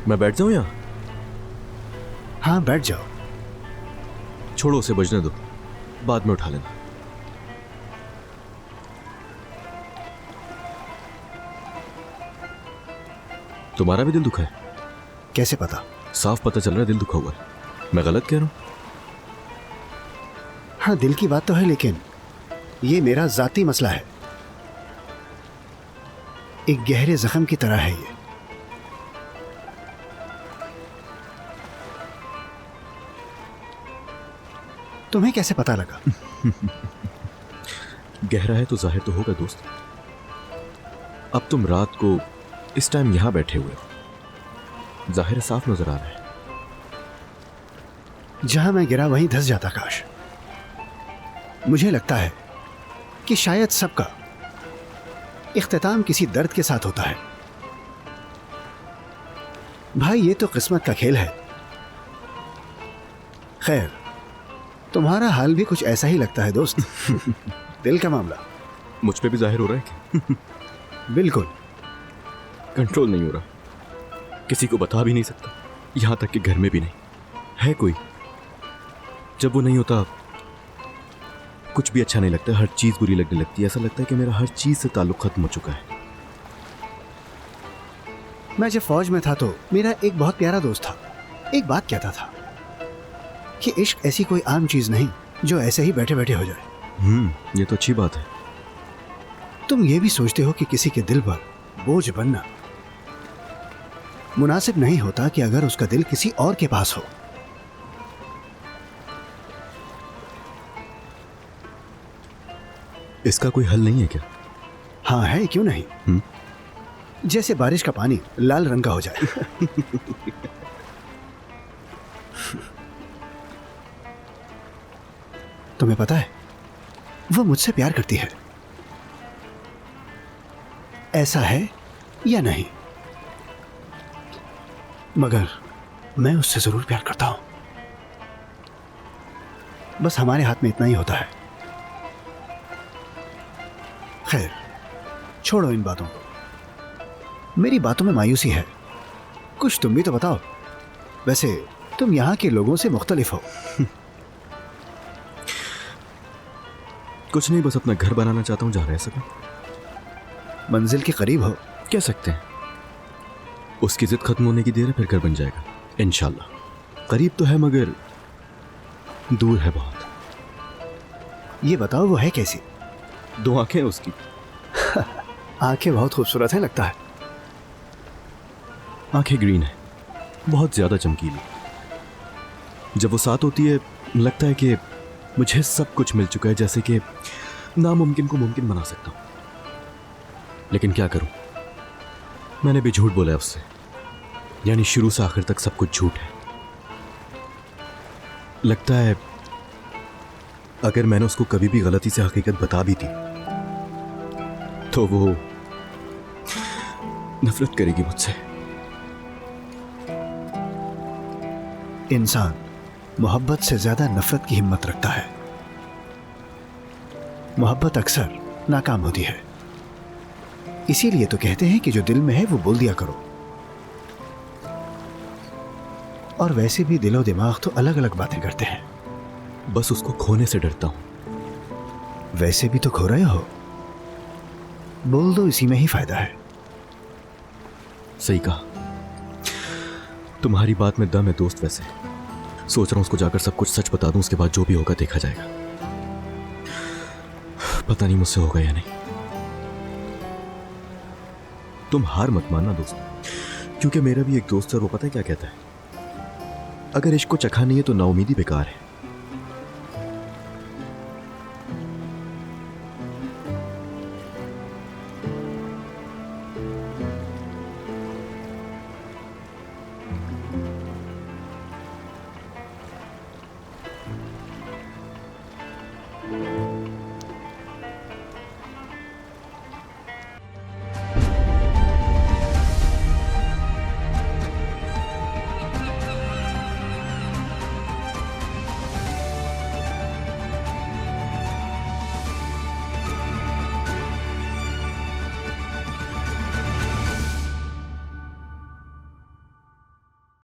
मैं बैठ जाऊं यहाँ? हाँ बैठ जाओ। छोड़ो, उसे बजने दो, बाद में उठा लेना। तुम्हारा भी दिल दुखा है? कैसे पता? साफ पता चल रहा है दिल दुखा हुआ है। मैं गलत कह रहा हूं? हाँ दिल की बात तो है, लेकिन ये मेरा जाती मसला है। एक गहरे जख्म की तरह है ये। तुम्हें कैसे पता लगा? गहरा है तो जाहिर तो होगा दोस्त। अब तुम रात को इस टाइम यहां बैठे हुए हो, जाहिर है साफ नजर आ रहा है। जहां मैं गिरा वहीं धंस जाता काश। मुझे लगता है कि शायद सबका इख्तिताम किसी दर्द के साथ होता है। भाई ये तो किस्मत का खेल है। खैर, तुम्हारा हाल भी कुछ ऐसा ही लगता है दोस्त। दिल का मामला मुझ पे भी जाहिर हो रहा है क्या? बिल्कुल। कंट्रोल नहीं हो रहा, किसी को बता भी नहीं सकता, यहां तक कि घर में भी नहीं। है कोई? जब वो नहीं होता कुछ भी अच्छा नहीं लगता, हर चीज बुरी लगने लगती है। ऐसा लगता है कि मेरा हर चीज से ताल्लुक खत्म हो चुका है। मैं जब फौज में था तो मेरा एक बहुत प्यारा दोस्त था। एक बात कहता था कि इश्क ऐसी कोई आम चीज नहीं जो ऐसे ही बैठे बैठे हो जाए। ये तो अच्छी बात है। तुम ये भी सोचते हो कि किसी के दिल पर बोझ बनना मुनासिब नहीं होता कि अगर उसका दिल किसी और के पास हो। इसका कोई हल नहीं है क्या? हाँ है, क्यों नहीं। जैसे बारिश का पानी लाल रंग का हो जाए। तुम्हें पता है वो मुझसे प्यार करती है। ऐसा है या नहीं? मगर मैं उससे जरूर प्यार करता हूं। बस हमारे हाथ में इतना ही होता है। खैर, छोड़ो इन बातों को। मेरी बातों में मायूसी है। कुछ तुम भी तो बताओ। वैसे तुम यहां के लोगों से मुख्तलिफ हो। कुछ नहीं, बस अपना घर बनाना चाहता हूं जहां रह सकूं। मंजिल के करीब हो। कह सकते हैं। उसकी जिद खत्म होने की देर है, फिर घर बन जाएगा इंशाल्लाह। करीब तो है मगर दूर है बहुत। ये बताओ वो है कैसी? 2 आंखें हैं उसकी। आंखें बहुत खूबसूरत हैं लगता है। आंखें ग्रीन है, बहुत ज्यादा चमकीली। जब वो साथ होती है लगता है कि मुझे सब कुछ मिल चुका है, जैसे कि नामुमकिन को मुमकिन बना सकता हूं। लेकिन क्या करूं, मैंने भी झूठ बोला है उससे। यानी शुरू से आखिर तक सब कुछ झूठ है। लगता है अगर मैंने उसको कभी भी गलती से हकीकत बता भी दी तो वो नफरत करेगी मुझसे। इंसान मोहब्बत से ज्यादा नफरत की हिम्मत रखता है। मोहब्बत अक्सर नाकाम होती है। इसीलिए तो कहते हैं कि जो दिल में है वो बोल दिया करो। और वैसे भी दिलो दिमाग तो अलग अलग बातें करते हैं। बस उसको खोने से डरता हूं। वैसे भी तो खो रहे हो, बोल दो, इसी में ही फायदा है। सही कहा, तुम्हारी बात में दम है दोस्त। वैसे सोच रहा हूं उसको जाकर सब कुछ सच बता दूं, उसके बाद जो भी होगा देखा जाएगा। पता नहीं मुझसे होगा या नहीं। तुम हार मत मानना दोस्त, क्योंकि मेरा भी एक दोस्त है, वो पता है क्या कहता है, अगर इश्क को चखा नहीं है तो नाउमीदी बेकार है।